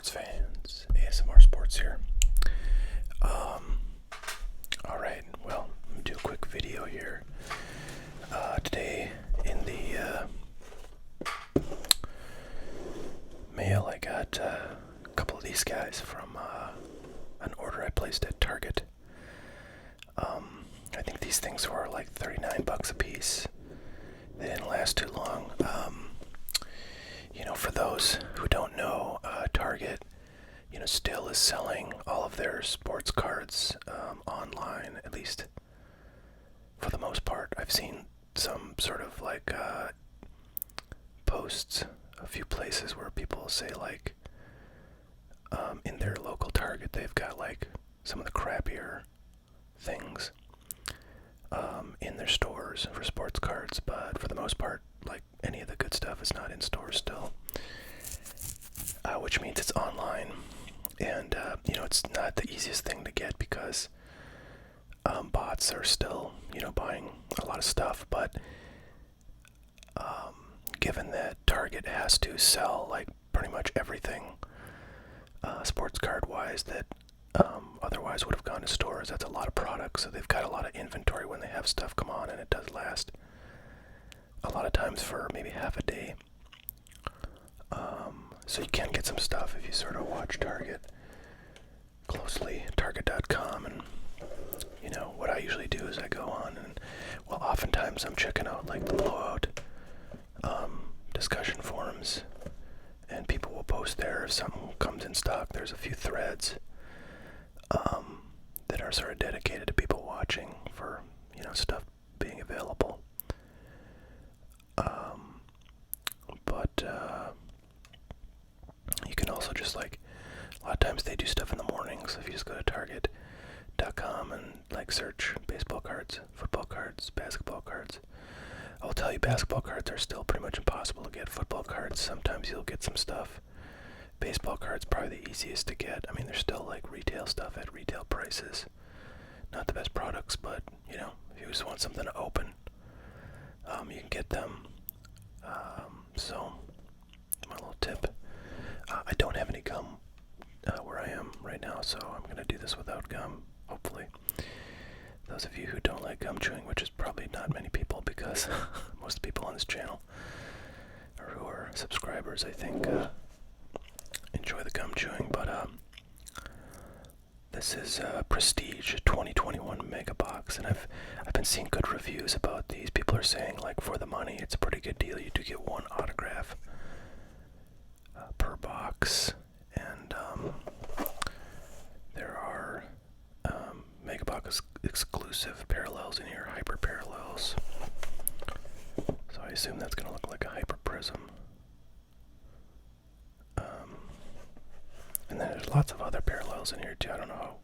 sports fans, ASMR Sports here. Alright, well, let me do a quick video here. Today in the mail I got a couple of these guys from an order I placed at Target. I think these things were like $39 a piece. They didn't last too long. For those who don't know, Target, still is selling all of their sports cards online, at least for the most part. I've seen some sort of like posts, a few places where people say like in their local Target they've got like some of the crappier things in their stores for sports cards, but for the most part, like any of the good stuff is not in stores still, which means it's online. And it's not the easiest thing to get because bots are still buying a lot of stuff, but given that Target has to sell like pretty much everything sports card wise that otherwise would have gone to stores, that's a lot of products, so they've got a lot of inventory when they have stuff come on, and it does last a lot of times for maybe half a day. So you can get some stuff if you sort of watch Target closely, target.com, and what I usually do is I go on and, well, oftentimes I'm checking out like the blowout discussion forums, and people will post there if something comes in stock. There's a few threads that are sort of dedicated to people watching for stuff being available. But you can also just like, a lot of times they do stuff in the mornings. If you just go to target.com and like search baseball cards, football cards, basketball cards. I'll tell you, basketball cards are still pretty much impossible to get. Football cards, sometimes you'll get some stuff. Baseball cards, probably the easiest to get. I mean, there's still like retail stuff at retail prices. Not the best products, but if you just want something to open, you can get them. So, my little tip. I don't have any gum where I am right now, so I'm going to do this without gum, hopefully. Those of you who don't like gum chewing, which is probably not many people, because most people on this channel, or who are subscribers, I think, enjoy the gum chewing. But this is Prestige 2021 Megabox, and I've been seeing good reviews about these. People are saying, like, for the money, it's a pretty good deal. You do get one autograph per box, and there are Megabox exclusive parallels in here, hyper parallels. So I assume that's going to look like a hyper prism. And then there's lots of other parallels in here too. I don't know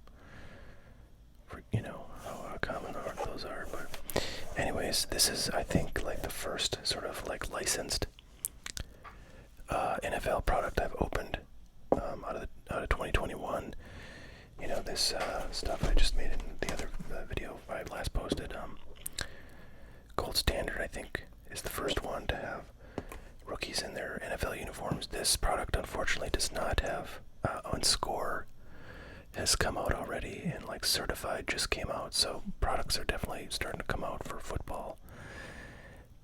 how common those are, but anyways, this is, I think, like the first sort of like licensed NFL product I've opened out of 2021. This stuff I just made in the other video I last posted. Gold Standard, I think, is the first one to have rookies in their NFL uniforms. This product, unfortunately, does not have. On Score has come out already, and like Certified just came out, so products are definitely starting to come out for football.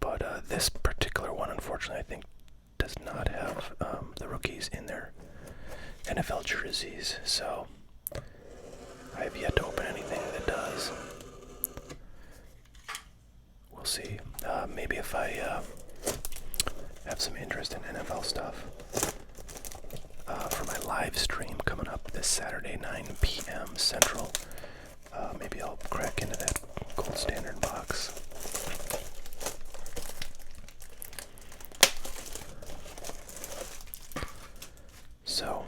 But this particular one, unfortunately, I think does not have the rookies in their NFL jerseys, so I have yet to open anything that does. We'll see. Maybe if I have some interest in NFL stuff for my live stream coming up this Saturday, 9 p.m. Central, maybe I'll crack into that Gold Standard box. So,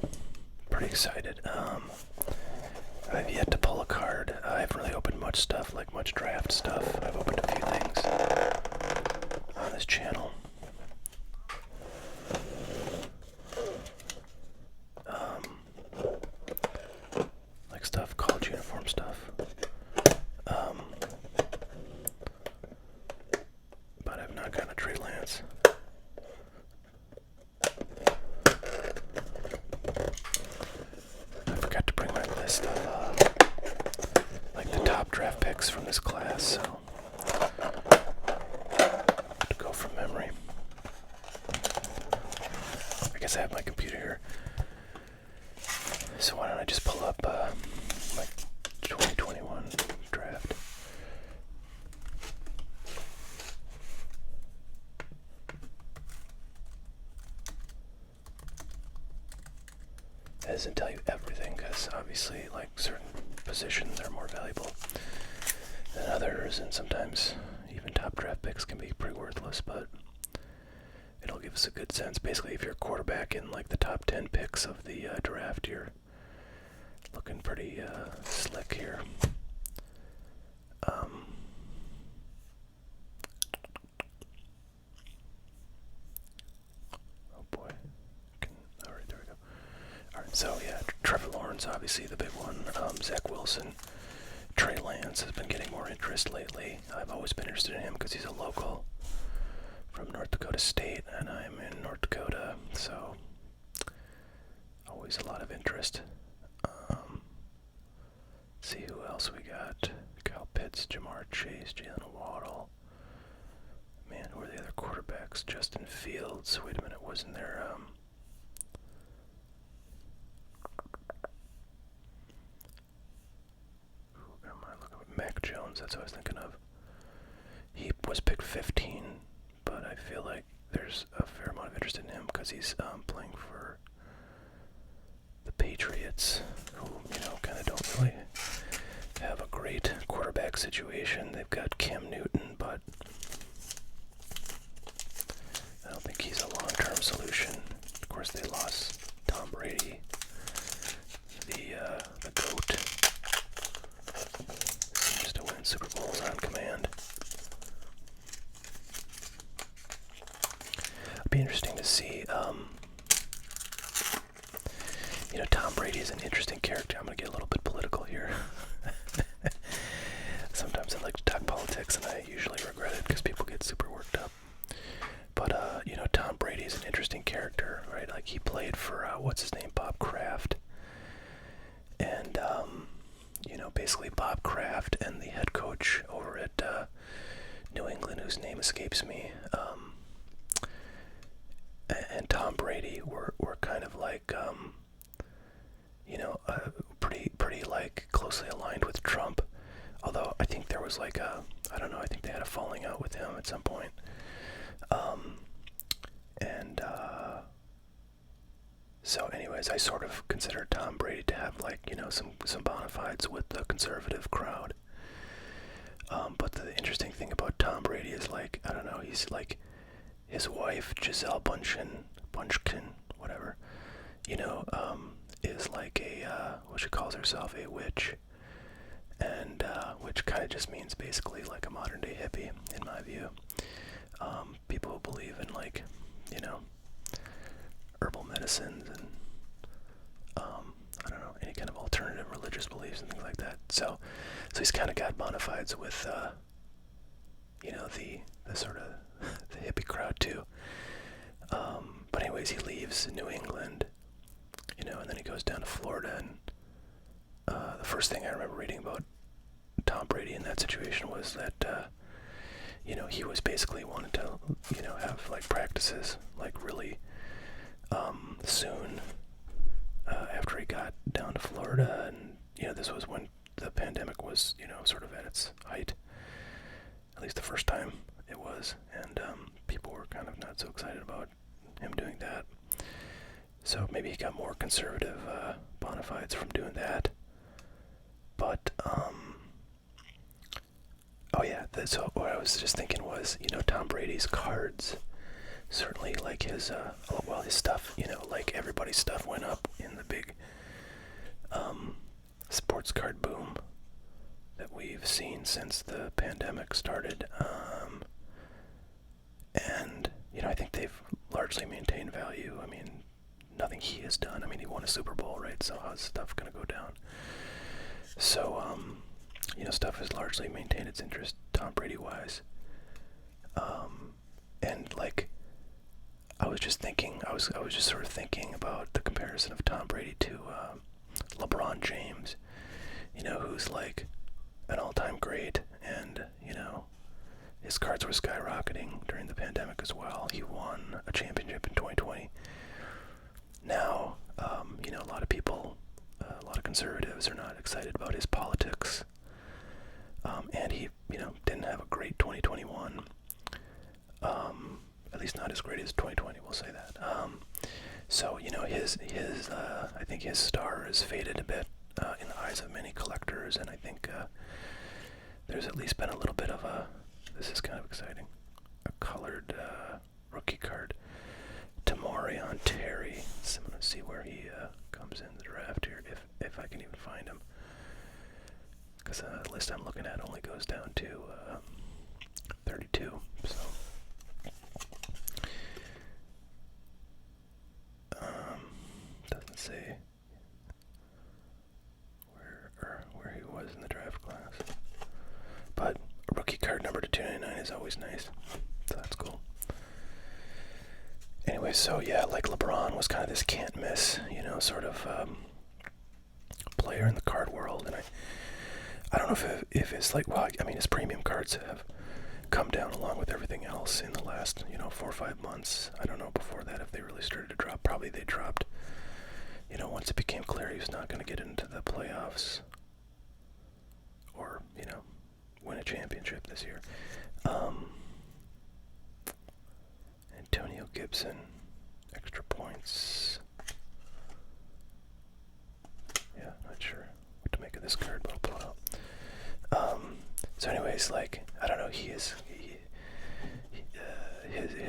pretty excited. I've yet to pull a card. I haven't really opened much stuff, like much draft stuff. I've opened a few things on this channel. Like stuff, college uniform stuff. But I've not gotten a Trey Lance. guess I have my computer here. So why don't I just pull up my 2021 draft? That doesn't tell you everything, because obviously, like, certain positions are more valuable than others, and sometimes even top draft picks can be pretty worthless, but it'll give us a good sense. Basically, if you're a quarterback in like the top 10 picks of the draft, you're looking pretty slick here. Oh boy. Alright, there we go. Alright, so yeah, Trevor Lawrence, obviously the big one. Zach Wilson. Trey Lance has been getting more interest lately. I've always been interested in him because he's a local from North Dakota State, and I'm in North Dakota, so always a lot of interest. See who else we got. Kyle Pitts, Jamar Chase, Jalen Waddle. Man, who are the other quarterbacks? Justin Fields. Wait a minute, wasn't there, who am I looking at? Mac Jones, that's what I was thinking of. He was picked 15, but I feel like there's a fair amount of interest in him because he's playing for the Patriots, who, kind of don't really have a great quarterback situation. They've got Cam Newton, but I don't think he's a long-term solution. Of course, they lost Tom Brady, the GOAT. Seems to win Super Bowls on command. It'd be interesting to see. Tom Brady is an interesting character. I'm going to get a little bit political here. Sometimes I like to talk politics, and I usually regret it because people get super worked up. But, Tom Brady is an interesting character, right? Like, he played for, what's his name, Bob Kraft. And, basically Bob Kraft and the head coach over at New England, whose name escapes me, and Tom Brady were kind of like, pretty like closely aligned with Trump. Although I think there was like I don't know, I think they had a falling out with him at some point. So anyways, I sort of consider Tom Brady to have like, some bona fides with the conservative crowd. But the interesting thing about Tom Brady is like, I don't know, he's like, his wife, Giselle Bunchkin, whatever, is like what she calls herself, a witch. And, which kind of just means basically like a modern day hippie, in my view. People who believe in like, herbal medicines and, I don't know, any kind of alternative religious beliefs and things like that. So he's kind of got bona fides with, the sort of the hippie crowd too. But anyways, he leaves New England, and then he goes down to Florida, and the first thing I remember reading about Tom Brady in that situation was that, he was basically wanted to, have like practices like really soon after he got down to Florida, and this was when the pandemic was, sort of at its height, at least the first time it was, and people were kind of not so excited about him doing that. So maybe he got more conservative bona fides from doing that. But, so what I was just thinking was, Tom Brady's cards, certainly like his stuff, like everybody's stuff went up in the big sports card boom that we've seen since the pandemic started. And, I think they've largely maintained value. I mean, nothing he has done. I mean, he won a Super Bowl, right? So how's stuff going to go down? So, stuff has largely maintained its interest, Tom Brady-wise. And, like, I was just sort of thinking about the comparison of Tom Brady to LeBron James, who's, like, an all-time great, and, his cards were skyrocketing during the pandemic as well. He won a championship in 2020 lot of people, a lot of conservatives are not excited about his politics. And he, didn't have a great 2021. At least not as great as 2020, we'll say that. So, his I think his star has faded a bit in the eyes of many collectors, and I think there's at least been a little bit of this is kind of exciting, a colored rookie card. Tamorion Terry. So I'm going to see where he comes in the draft here, if I can even find him. Because the list I'm looking at only goes down to 32, so... doesn't say where he was in the draft class. But a rookie card number to 299 is always nice, so that's cool. Anyway, so yeah, like LeBron was kind of this can't miss, sort of player in the card world, and I don't know if it's like, well, I mean, his premium cards have come down along with everything else in the last, 4 or 5 months. I don't know before that if they really started to drop. Probably they dropped, once it became clear he was not going to get into the playoffs or, win a championship this year. Antonio Gibson, extra points. Yeah, not sure what to make of this card, but I'll pull it out. So anyways, I don't know, his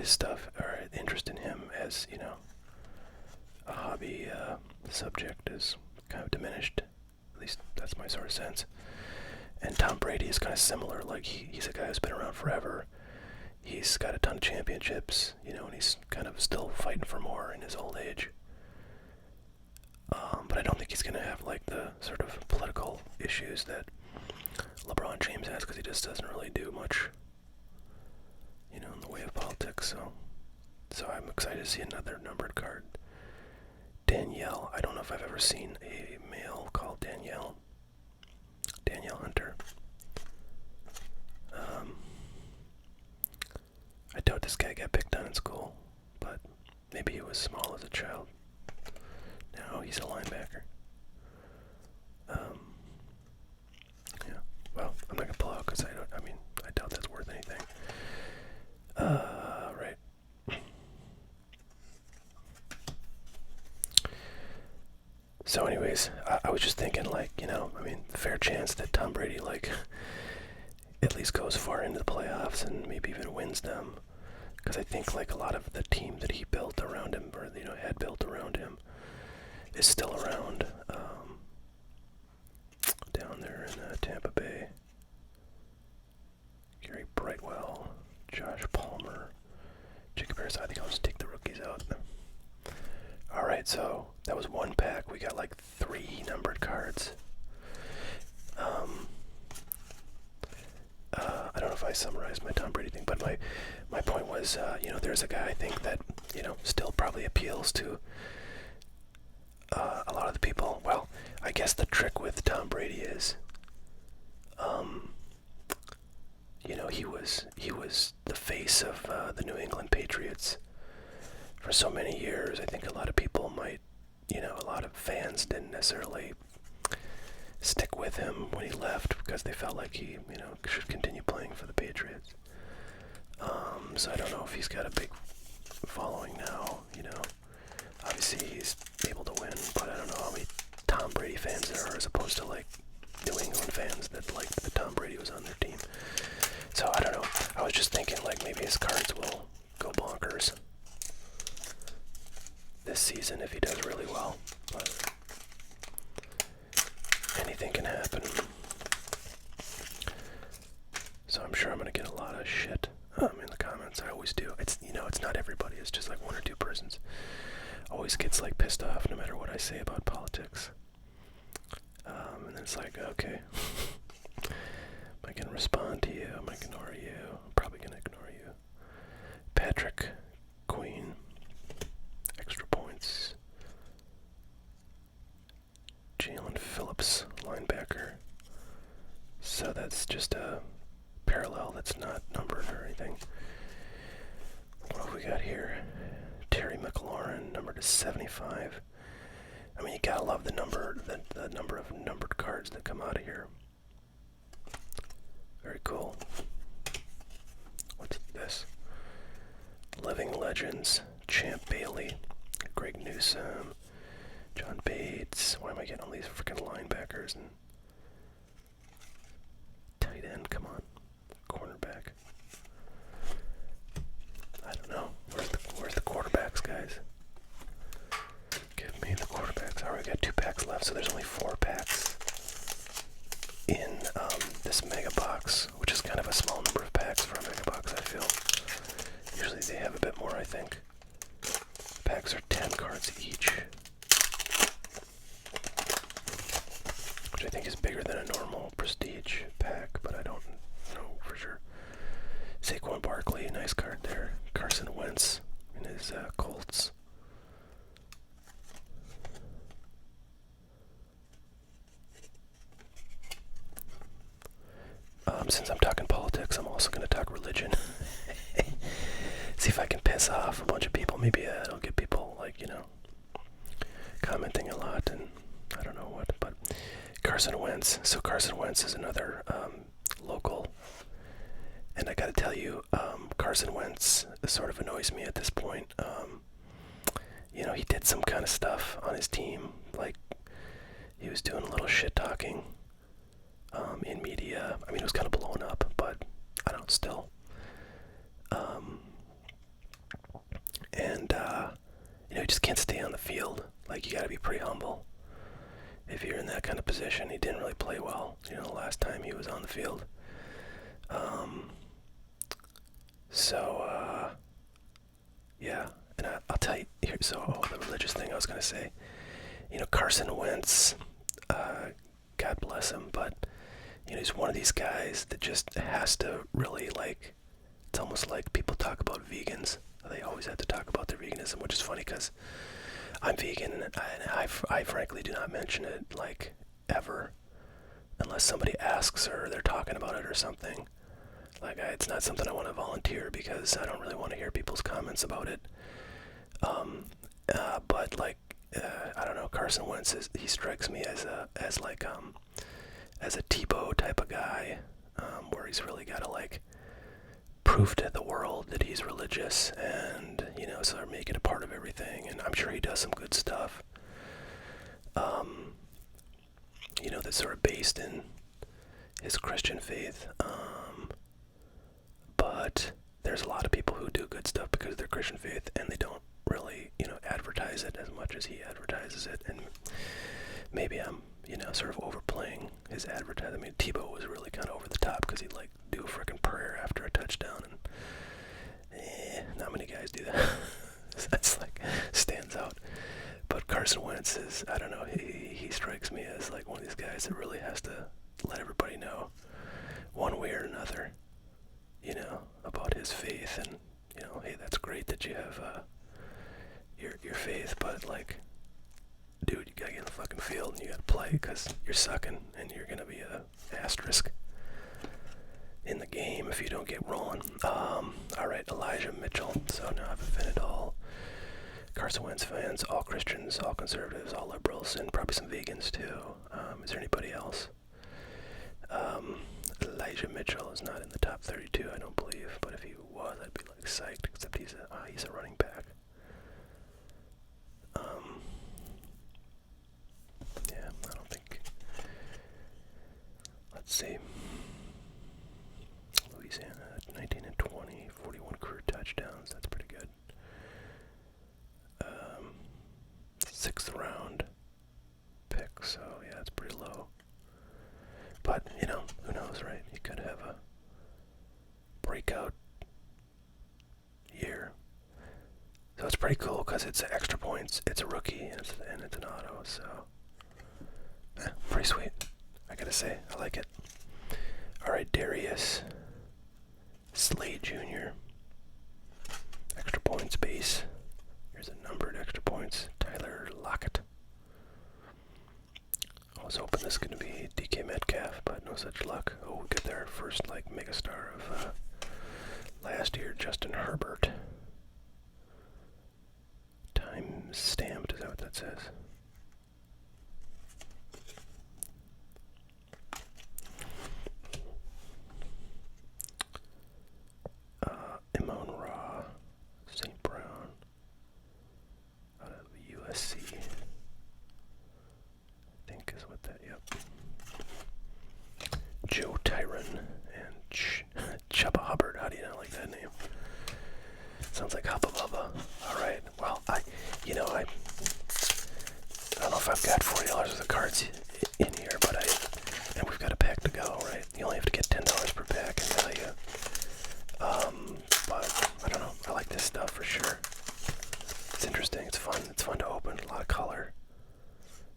stuff, or interest in him as, a hobby subject is kind of diminished. At least that's my sort of sense. And Tom Brady is kind of similar. He's a guy who's been around forever. He's got a ton of championships, and he's kind of still fighting for more in his old age. But I don't think he's going to have, the sort of political issues that LeBron James has, because he just doesn't really do much, in the way of politics. So I'm excited to see another numbered card. Danielle. I don't know if I've ever seen a male called Danielle. Danielle Hunter. I doubt this guy got picked on in school, but maybe he was small as a child. No, he's a linebacker. Yeah. Well, I'm not gonna pull out because I doubt that's worth anything. Right. So, anyways, I was just thinking, fair chance that Tom Brady, at least goes far into the playoffs and maybe even wins them. Because I think, a lot of the team that he built around him, or, had built around him, is still around, down there in Tampa Bay. Gary Brightwell, Josh Palmer, Jacob Harris. I think I'll just take the rookies out. Alright, so that was one pack. We got 3 numbered cards. I don't know if I summarized my Tom Brady thing, but my point was, there's a guy I think that, still probably appeals to a lot of the people. Well, I guess the trick with Tom Brady is, he was the face of the New England Patriots for so many years. I think a lot of people might, a lot of fans didn't necessarily stick with him when he left because they felt like he, should continue playing for the Patriots. So I don't know if he's got a big following now, Obviously he's able to win, but I don't know how many Tom Brady fans there are as opposed to New England fans that liked that Tom Brady was on their team. So I don't know. I was just thinking maybe his cards will go bonkers this season if he does really well. But anything can happen. So I'm sure I'm gonna get a lot of shit in the comments. I always do. It's it's not everybody. It's just 1 or 2 persons. Always gets pissed off no matter what I say about politics. And then it's okay. Am I gonna respond to you? Am I gonna ignore you? I'm probably gonna ignore you. Patrick Queen. Extra points. Jalen Phillips, linebacker. So that's just a parallel that's not numbered or anything. What have we got here? Terry Mclaurin, numbered to 75. I mean, you gotta love the number of numbered cards that come out of here. Very cool. What's this? Living Legends, Champ Bailey, Greg Newsome, John Bates. Why am I getting all these freaking linebackers and tight end? Come on, cornerback. I don't know. Where's the quarterbacks, guys? Give me the quarterbacks. All right, we got 2 packs left, so there's only 4 packs in this Megabox, which is kind of a small number of packs for a Megabox, I feel. Usually they have a bit more, I think. Packs are 10 cards each, which I think is bigger than a normal Prestige pack, but I don't know for sure. Saquon Barkley, nice card there. Carson Wentz in his Colts. Since I'm talking politics, I'm also going to talk religion. See if I can piss off a bunch of people. Maybe it'll get people, like, you know, commenting a lot, and I don't know what, but Carson Wentz. So Carson Wentz is another local, and I got to tell you, Carson Wentz sort of annoys me at this point. You know, he did some kind of stuff on his team, like he was doing a little shit talking in media. I mean, it was kind of blown up, but I don't know, still. You know, you just can't stay on the field. Like, you gotta be pretty humble if you're in that kind of position. He didn't really play well, you know, the last time he was on the field. Yeah, and I'll tell you, here's the religious thing I was gonna say. You know, Carson Wentz, God bless him, but, you know, he's one of these guys that just has to really, like, it's almost like people talk about vegans. They always have to talk about their veganism, which is funny because I'm vegan, and I frankly do not mention it, like, ever, unless somebody asks or they're talking about it or something. Like, it's not something I want to volunteer because I don't really want to hear people's comments about it. But like, I don't know, Carson Wentz he strikes me as a Tebow type of guy, where he's really got to, like, prove to the world that he's religious and, you know, sort of make it a part of everything. And I'm sure he does some good stuff, you know, that's sort of based in his Christian faith. But there's a lot of people who do good stuff because of their Christian faith, and they don't really, you know, advertise it as much as he advertises it. And maybe I'm, you know, sort of overplaying his advertising. I mean, Tebow was really kind of over the top because he'd, like, do a frickin' prayer after a touchdown, and not many guys do that. That's, like, stands out. But Carson Wentz is, I don't know, he strikes me as, like, one of these guys that really has to let everybody know one way or another, you know, about his faith. And, you know, hey, that's great that you have your faith, but, like, dude, you gotta get in the fucking field and you gotta play because you're sucking and you're gonna be a asterisk in the game if you don't get rolling. Alright, Elijah Mitchell. So now I've offended all Carson Wentz fans, all Christians, all conservatives, all liberals, and probably some vegans too. Is there anybody else? Elijah Mitchell is not in the top 32, I don't believe, but if he was, I'd be, like, psyched, except he's a running back. Yeah, I don't think. Let's see. Louisiana, 19 and 20, 41 career touchdowns. That's pretty good. 6th round pick, so yeah, it's pretty low. But, you know, who knows, right? You could have a breakout year. So it's pretty cool because it's extra points, it's a rookie, and it's an auto, so pretty sweet, I gotta say. I like it. Alright, Darius Slade Jr. Extra points base. Here's a numbered extra points. Tyler Lockett. I was hoping this is going to be DK Metcalf, but no such luck. Oh, we got our first, like, megastar of last year, Justin Herbert. Time stamped, is that what that says? USC. I think is what that, yep. Joe Tyron and Chubba Hubbard. How do you not like that name? Sounds like Hubba Bubba. Alright, well, I don't know if I've got $40 worth of cards in here, but and we've got a pack to go, right? You only have to get $10 per pack in value. But I don't know. I like this stuff for sure. It's interesting. It's fun. It's fun to open. A lot of color.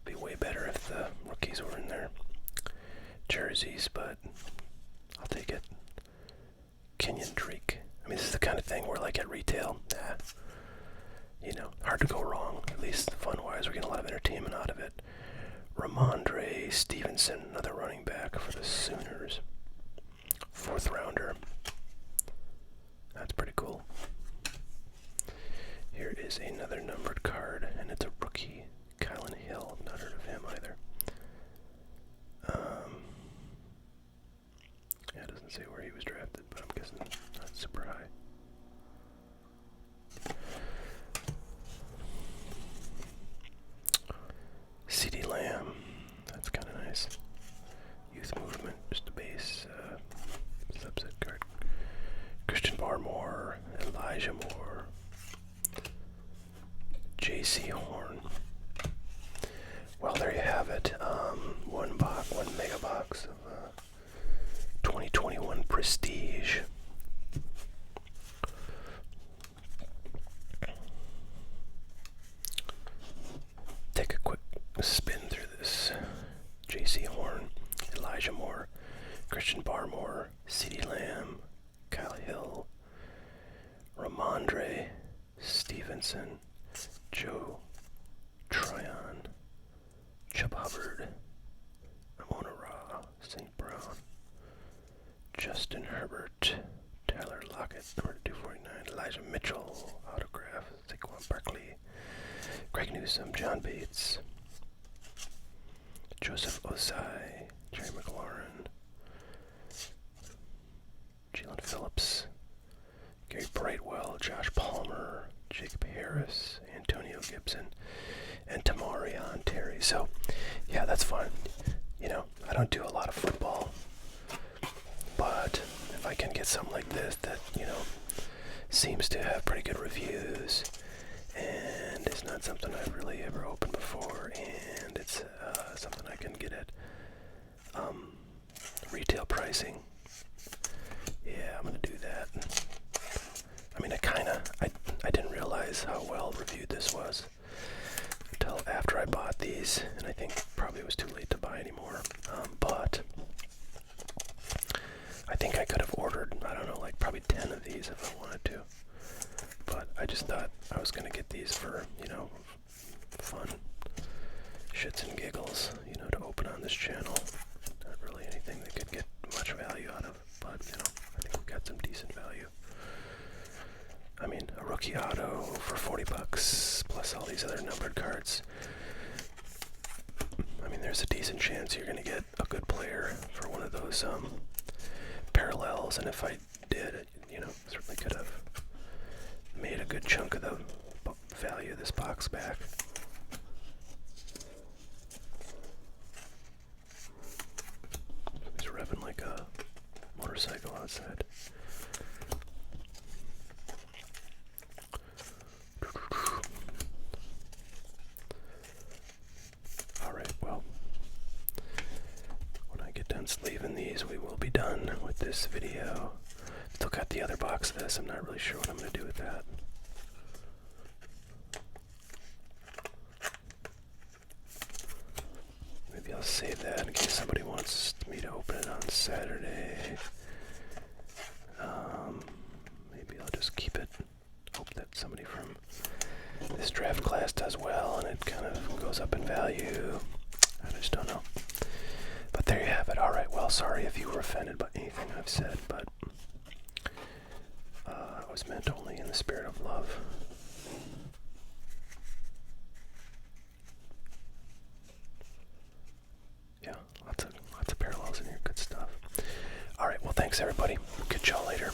Be way better if the rookies were in their jerseys, but I'll take it. Kenyon Drake. I mean, this is the kind of thing where, like, at retail, hard to go wrong. At least fun-wise, we're getting a lot of entertainment out of it. Ramondre Stevenson, another running back for the Sooners. 4th rounder. That's pretty cool. Here is another numbered card, and it's a rookie. Kylan Hill. Not heard of him either. Yeah, it doesn't say where he was drafted, but I'm guessing not super high. CeeDee Lamb. That's kind of nice. Youth Movement, just a base subset card. Christian Barmore, Elijah Moore, J.C. Horn. Well, there you have it. One Megabox of 2021 Prestige. Take a quick spin through this. J.C. Horn, Elijah Moore, Christian Barmore, CeeDee Lamb, Kyle Hill, Ramondre Stevenson, Joe Tryon, Chubb Hubbard, Amon Ra, St. Brown, Justin Herbert, Tyler Lockett, number 249, Elijah Mitchell, autograph, Saquon Barkley, Greg Newsome, John Bates, Joseph Osai, Jerry Mclaren, Jalen Phillips, Gary Brightwell, Josh Palmer, Jacob Harris, Antonio Gibson, and Tamarion Terry. So, yeah, that's fun. I don't do a lot of football, but if I can get something like this that, seems to have pretty good reviews, and it's not something I've really ever opened before, and it's something I can get at retail pricing, yeah, I'm gonna do that. I mean, I didn't realize how well reviewed this was until after I bought these, and I think probably it was too late to buy anymore. But I think I could have ordered, I don't know, like probably 10 of these if I wanted to. But I just thought I was gonna get these for, fun shits and giggles, to open on this channel. Not really anything that could get much value out of, but, I think we got some decent value. I mean, a rookie auto for $40 plus all these other numbered cards. I mean, there's a decent chance you're gonna get a good player for one of those parallels, and if I did, certainly could have made a good chunk of the value of this box back. He's revving like a motorcycle outside. Alright, well, when I get done sleeving these, we will be done with this video. Still got the other box of this. I'm not really sure what I'm going to do with that. Maybe I'll save that in case somebody wants me to open it on Saturday. Maybe I'll just keep it. Hope that somebody from this draft class does well and it kind of goes up in value. I just don't know. But there you have it. Alright, well, sorry if you were offended by anything I've said, but it was meant only in the spirit of love. Yeah, lots of parallels in here. Good stuff. Alright, well, thanks everybody. Catch y'all later.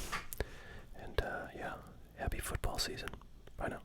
And yeah, happy football season. Bye now.